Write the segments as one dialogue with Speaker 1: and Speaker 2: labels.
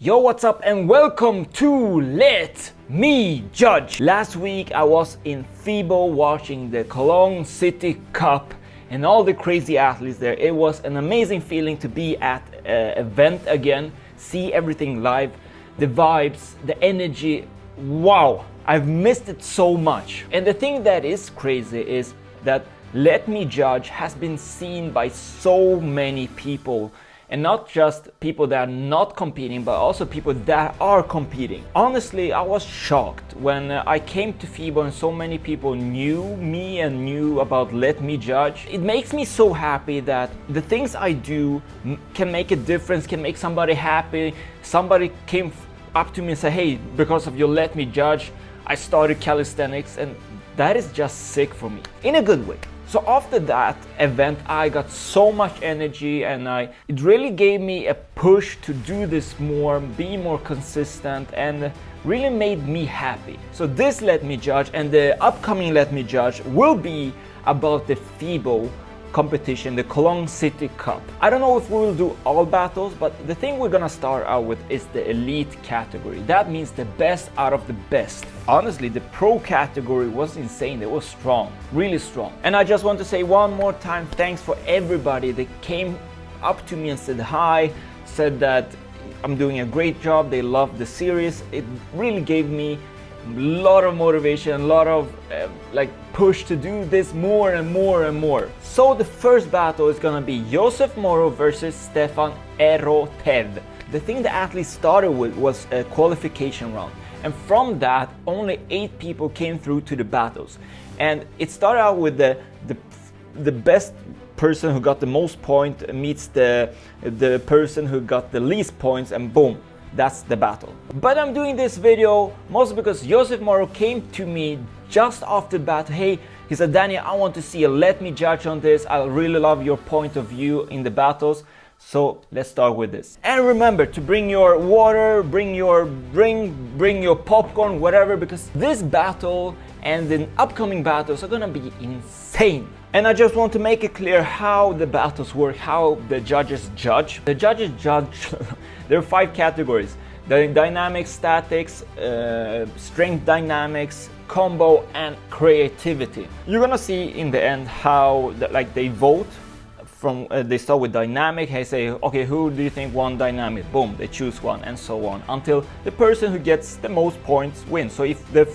Speaker 1: Yo, what's up and welcome to Let Me Judge. Last week I was in FIBO watching the Cologne City Cup and all the crazy athletes there. It was an amazing feeling to be at an event again, see everything live, the vibes, the energy. Wow, I've missed it so much. And the thing that is crazy is that Let Me Judge has been seen by so many people. And not just people that are not competing, but also people that are competing. Honestly, I was shocked when I came to FIBO and so many people knew me and knew about Let Me Judge. It makes me so happy that the things I do can make a difference, can make somebody happy. Somebody came up to me and said, hey, because of your Let Me Judge, I started calisthenics, and that is just sick for me, in a good way. So after that event, I got so much energy and it really gave me a push to do this more, be more consistent, and really made me happy. So this Let Me Judge and the upcoming Let Me Judge will be about the FIBO competition, the Cologne City Cup. I don't know if we will do all battles, but the thing we're gonna start out with is the elite category. That means the best out of the best. Honestly, the pro category was insane. It was strong, really strong. And I just want to say one more time, thanks for everybody that came up to me and said hi, said that I'm doing a great job, they loved the series. It really gave me a lot of motivation, a lot of push to do this more and more and more. So the first battle is gonna be Youssef Moro versus Stefan Eroteev. The thing the athletes started with was a qualification round, and from that only 8 people came through to the battles. And it started out with the best person who got the most points meets the person who got the least points, and boom, that's the battle. But I'm doing this video mostly because Youssef Moro came to me just after the battle. Hey, he said, Danny, I want to see a Let Me Judge on this. I really love your point of view in the battles. So let's start with this. And remember to bring your water, bring your popcorn, whatever, because this battle and the upcoming battles are gonna be insane. And I just want to make it clear how the battles work, how the judges judge. The judges judge, there are 5 categories: the dynamics, statics, strength dynamics, combo, and creativity. You're gonna see in the end how they vote. From they start with dynamic. They say, okay, who do you think won dynamic? Boom, they choose one, and so on until the person who gets the most points wins. So if the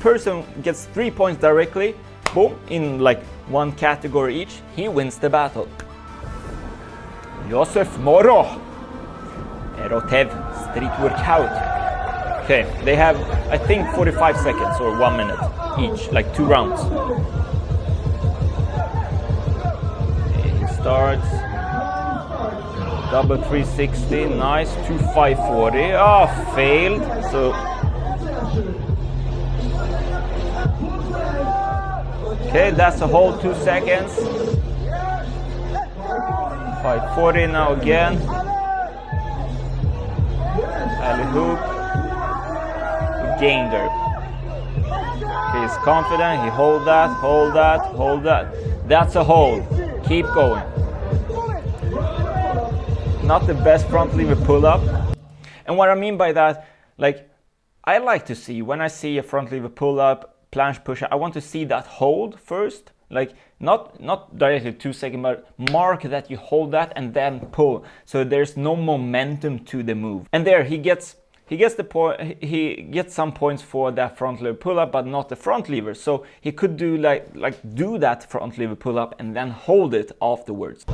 Speaker 1: person gets 3 points directly, boom, in one category each, he wins the battle. Youssef Moro, Eroteev, street workout. Okay, they have I think 45 seconds or 1 minute each, 2 rounds. Starts double 360, nice, 2540. Oh, failed. So okay, that's a whole 2 seconds. 540 now again. Alley hoop. Gained her. Okay, he's confident. He hold that, hold that, hold that. That's a hold. Keep going. Not the best front lever pull up. And what I mean by that, I like to see, when I see a front lever pull up, planche push up, I want to see that hold first. Not directly 2 seconds, but mark that you hold that and then pull. So there's no momentum to the move. And there he gets the point. He gets some points for that front lever pull up, but not the front lever. So he could do do that front lever pull up and then hold it afterwards.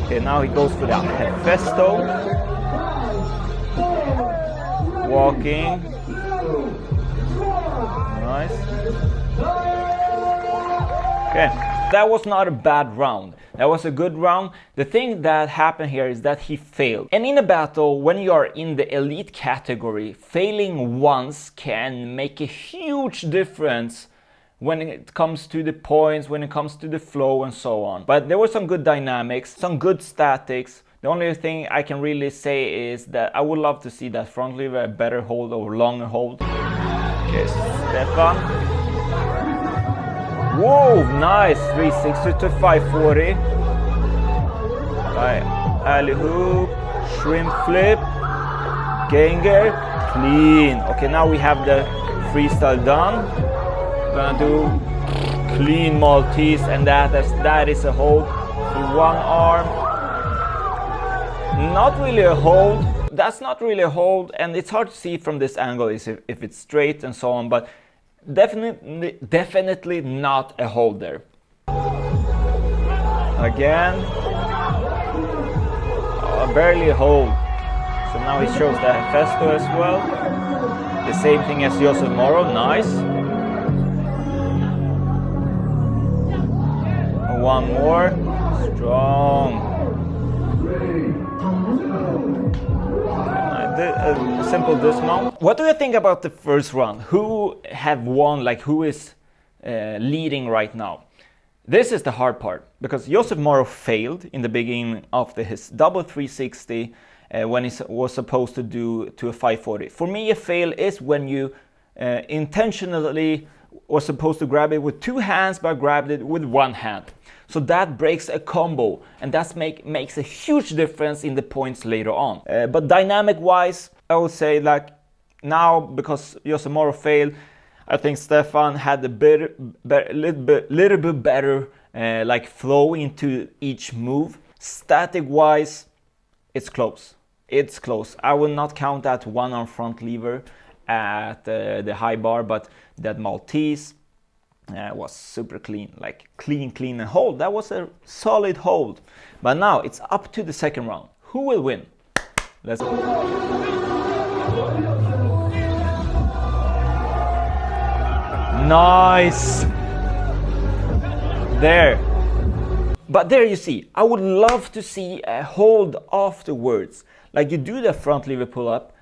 Speaker 1: Okay, now he goes for the Hefesto. Walking. Nice. Okay, that was not a bad round. That was a good round. The thing that happened here is that he failed. And in a battle, when you are in the elite category, failing once can make a huge difference when it comes to the points, when it comes to the flow and so on. But there were some good dynamics, some good statics. The only thing I can really say is that I would love to see that front lever, a better hold or longer hold. Okay, Stefan. Whoa, nice, 360 to 540. Right, alley hoop, shrimp flip, ganger, clean. Okay, now we have the freestyle done. Gonna do clean Maltese, and that is a hold for one arm. Not really a hold. That's not really a hold, and it's hard to see from this angle if it's straight and so on, but definitely not a hold there. Again, barely a hold. So now he shows the Festo as well. The same thing as Youssef Moro, nice. One more, strong. A simple dismount. What do you think about the first round? Who have won, like who is leading right now? This is the hard part, because Youssef Moro failed in the beginning of his double 360 when he was supposed to do to a 540. For me, a fail is when you intentionally was supposed to grab it with two hands but grabbed it with one hand. So that breaks a combo, and that makes a huge difference in the points later on. But dynamic wise, I would say, like now, because Youssef Moro failed, I think Stefan had a little bit better like flow into each move. Static wise, it's close. It's close. I will not count that one arm front lever at the high bar, but that Maltese was super clean, like clean and hold. That was a solid hold. But now it's up to the second round. Who will win? Let's go. Nice. There. But there you see, I would love to see a hold afterwards. Like you do the front lever pull up,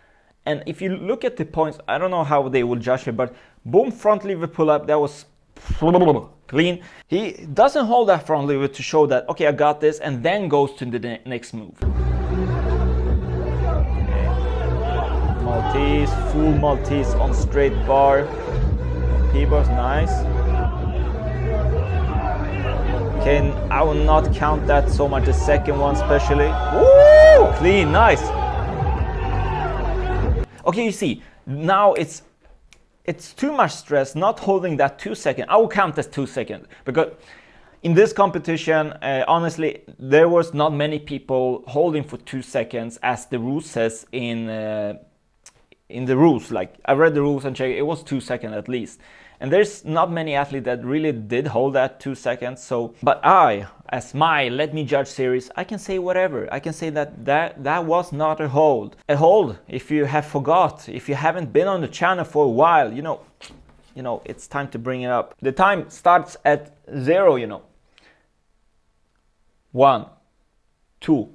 Speaker 1: and if you look at the points, I don't know how they will judge it, but boom, front lever pull up, that was clean. He doesn't hold that front lever to show that, okay, I got this, and then goes to the next move. Okay. Maltese, full Maltese on straight bar. P-bars, nice. Okay, I will not count that so much, the second one especially. Woo! Clean, nice. Okay, you see, now it's too much stress not holding that 2 seconds. I will count as 2 seconds, because in this competition, honestly, there was not many people holding for 2 seconds as the rule says in the rules. Like I read the rules and checked, it was 2 seconds at least. And there's not many athletes that really did hold that 2 seconds. So, but I, as my Let Me Judge series, I can say whatever. I can say that was not a hold. A hold, if you have forgot, if you haven't been on the channel for a while, you know, it's time to bring it up. The time starts at 0, 1, 2.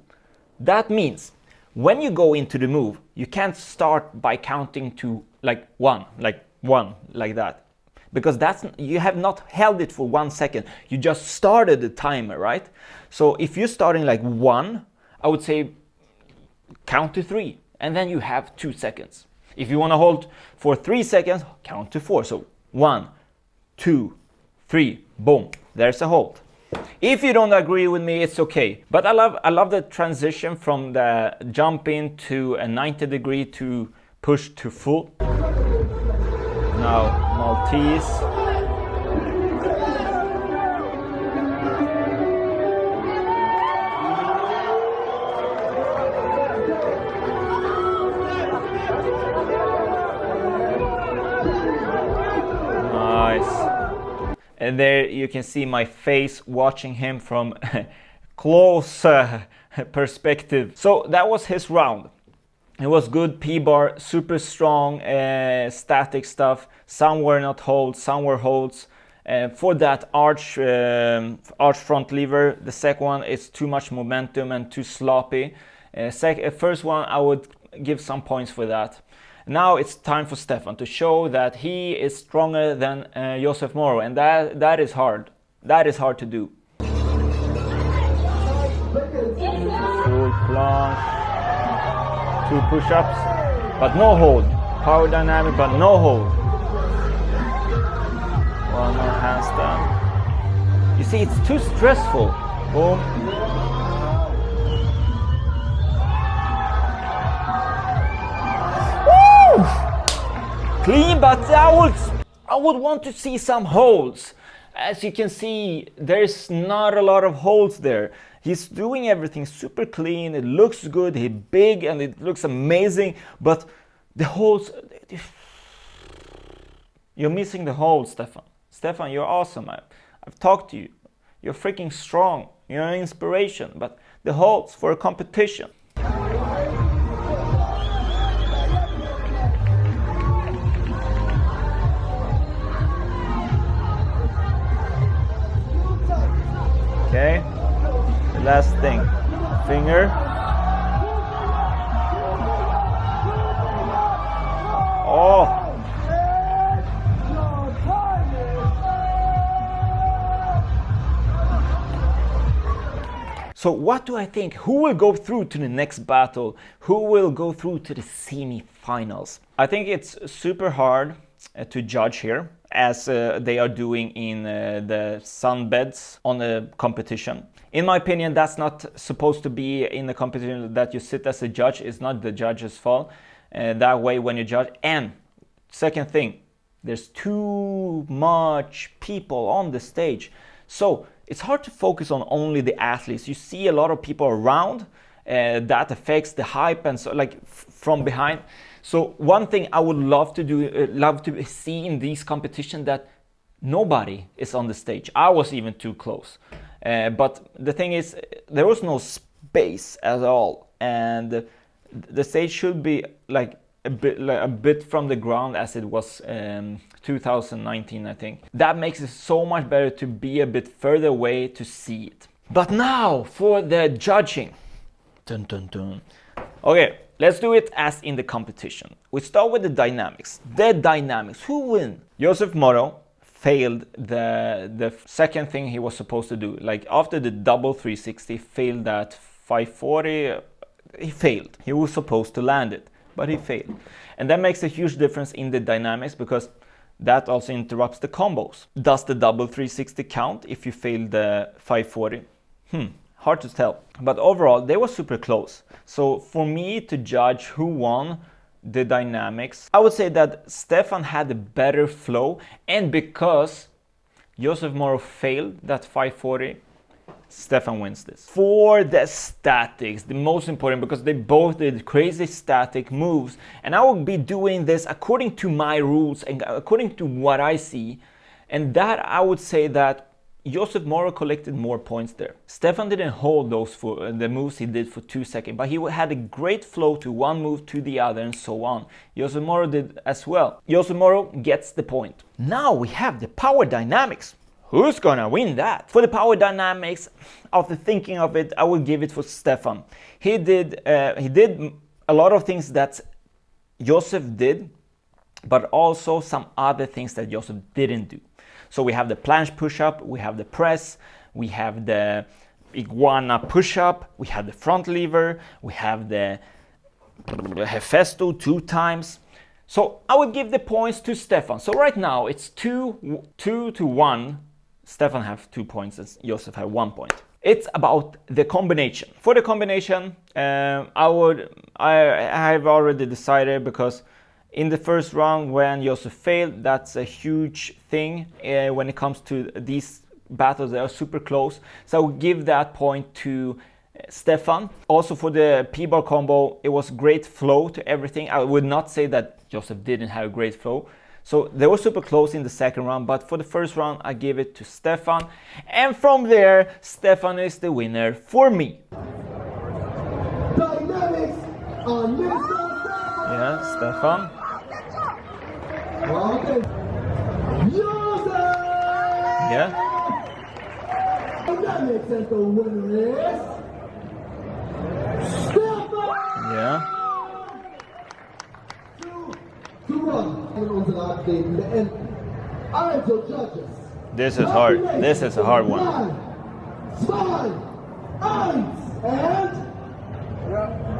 Speaker 1: That means when you go into the move, you can't start by counting to like one, like that. Because you have not held it for 1 second. You just started the timer, right? So if you're starting like 1, I would say count to 3, and then you have 2 seconds. If you want to hold for 3 seconds, count to 4. So 1, 2, 3, boom, there's a hold. If you don't agree with me, it's okay. But I love the transition from the jump in to a 90 degree to push to full. Now Maltese. Nice. And there you can see my face watching him from close perspective. So that was his round. It was good P-bar, super strong static stuff. Some were not holds, some were holds. For that arch front lever, the second one is too much momentum and too sloppy. First one, I would give some points for that. Now it's time for Stefan to show that he is stronger than Youssef Moro, and that is hard. That is hard to do. Full planche. 2 push-ups, but no hold. Power dynamic, but no hold. One more handstand. You see, it's too stressful. Boom. clean, but I would want to see some holes. As you can see, there's not a lot of holes there. He's doing everything super clean, it looks good, he's big and it looks amazing, but the holes, you're missing the holes, Stefan. Stefan, you're awesome. I've talked to you. You're freaking strong. You're an inspiration, but the holes for a competition. Okay, the last thing, finger. Oh. So what do I think? Who will go through to the next battle? Who will go through to the semi-finals? I think it's super hard to judge here, as they are doing in the sunbeds on the competition. In my opinion, that's not supposed to be in the competition that you sit as a judge. It's not the judge's fault that way when you judge. And second thing, there's too much people on the stage. So it's hard to focus on only the athletes. You see a lot of people around that affects the hype and so like from behind. So one thing I would love to do, love to see in these competitions, that nobody is on the stage. I was even too close. But the thing is, there was no space at all. And the stage should be like a bit from the ground, as it was 2019, I think. That makes it so much better to be a bit further away to see it. But now for the judging. Dun, dun, dun. Okay, let's do it as in the competition. We start with the dynamics. The dynamics, who win? Youssef Moro failed the second thing he was supposed to do. Like after the double 360, failed that 540, he failed. He was supposed to land it, but he failed. And that makes a huge difference in the dynamics, because that also interrupts the combos. Does the double 360 count if you fail the 540? Hard to tell. But overall, they were super close. So for me to judge who won the dynamics, I would say that Stefan had a better flow, and because Youssef Moro failed that 540, Stefan wins this. For the statics, the most important, because they both did crazy static moves, and I will be doing this according to my rules and according to what I see, and that I would say that Youssef Moro collected more points there. Stefan didn't hold those for the moves he did for 2 seconds, but he had a great flow to one move to the other and so on. Youssef Moro did as well. Youssef Moro gets the point. Now we have the power dynamics. Who's gonna win that? For the power dynamics, after thinking of it, I will give it for Stefan. He did a lot of things that Youssef did, but also some other things that Youssef didn't do. So we have the planche push-up, we have the press, we have the iguana push-up, we have the front lever, we have the Hefesto 2 times. So I would give the points to Stefan. So right now it's 2 to 1. Stefan have 2 points and Youssef have 1 point. It's about the combination. For the combination, I've already decided, because in the first round when Youssef failed, that's a huge thing when it comes to these battles. They are super close. So I would give that point to Stefan. Also for the P-bar combo, it was great flow to everything. I would not say that Youssef didn't have a great flow. So they were super close in the second round, but for the first round, I give it to Stefan. And from there, Stefan is the winner for me.
Speaker 2: Dynamics on Mr.
Speaker 1: Yeah, Stefan. Yeah.
Speaker 2: Dynamics, and the winner is Stefan.
Speaker 1: Yeah.
Speaker 2: 2-1 in unsere Athleten beenden. Also Judges.
Speaker 1: This is hard. This is a hard one.
Speaker 2: 2, 1, and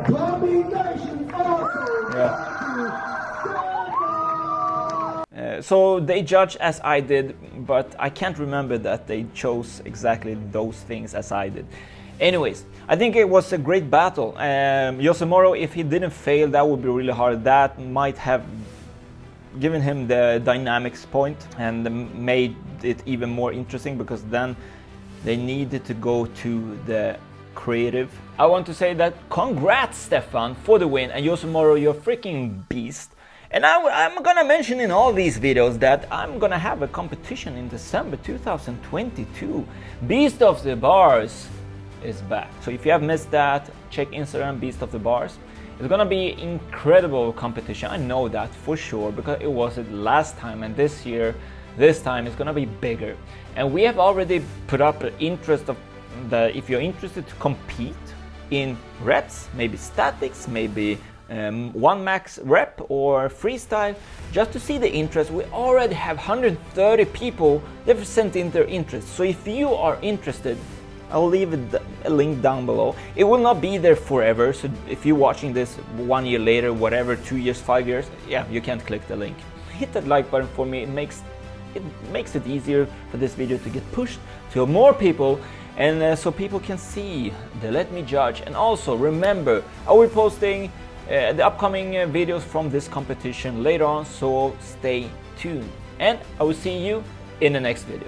Speaker 2: combination also.
Speaker 1: Yeah. So they judge as I did, but I can't remember that they chose exactly those things as I did. Anyways, I think it was a great battle. Youssef Moro, if he didn't fail, that would be really hard. That might have given him the dynamics point and made it even more interesting, because then they needed to go to the creative. I want to say that congrats Stefan for the win, and Youssef Moro, you're a freaking beast. And I'm gonna mention in all these videos that I'm gonna have a competition in December 2022. Beast of the Bars is back. So if you have missed that, check Instagram, Beast of the Bars. It's gonna be incredible competition. I know that for sure, because it was it last time, and this time it's gonna be bigger. And we have already put up an interest of if you're interested to compete in reps, maybe statics, maybe one max rep or freestyle, just to see the interest. We already have 130 people that have sent in their interest. So if you are interested, I'll leave a link down below. It will not be there forever, so if you're watching this 1 year later, whatever, 2 years, 5 years, yeah, you can't click the link. Hit that like button for me. It makes it easier for this video to get pushed to more people, and so people can see the Let Me Judge. And also remember, I will be posting the upcoming videos from this competition later on, so stay tuned. And I will see you in the next video.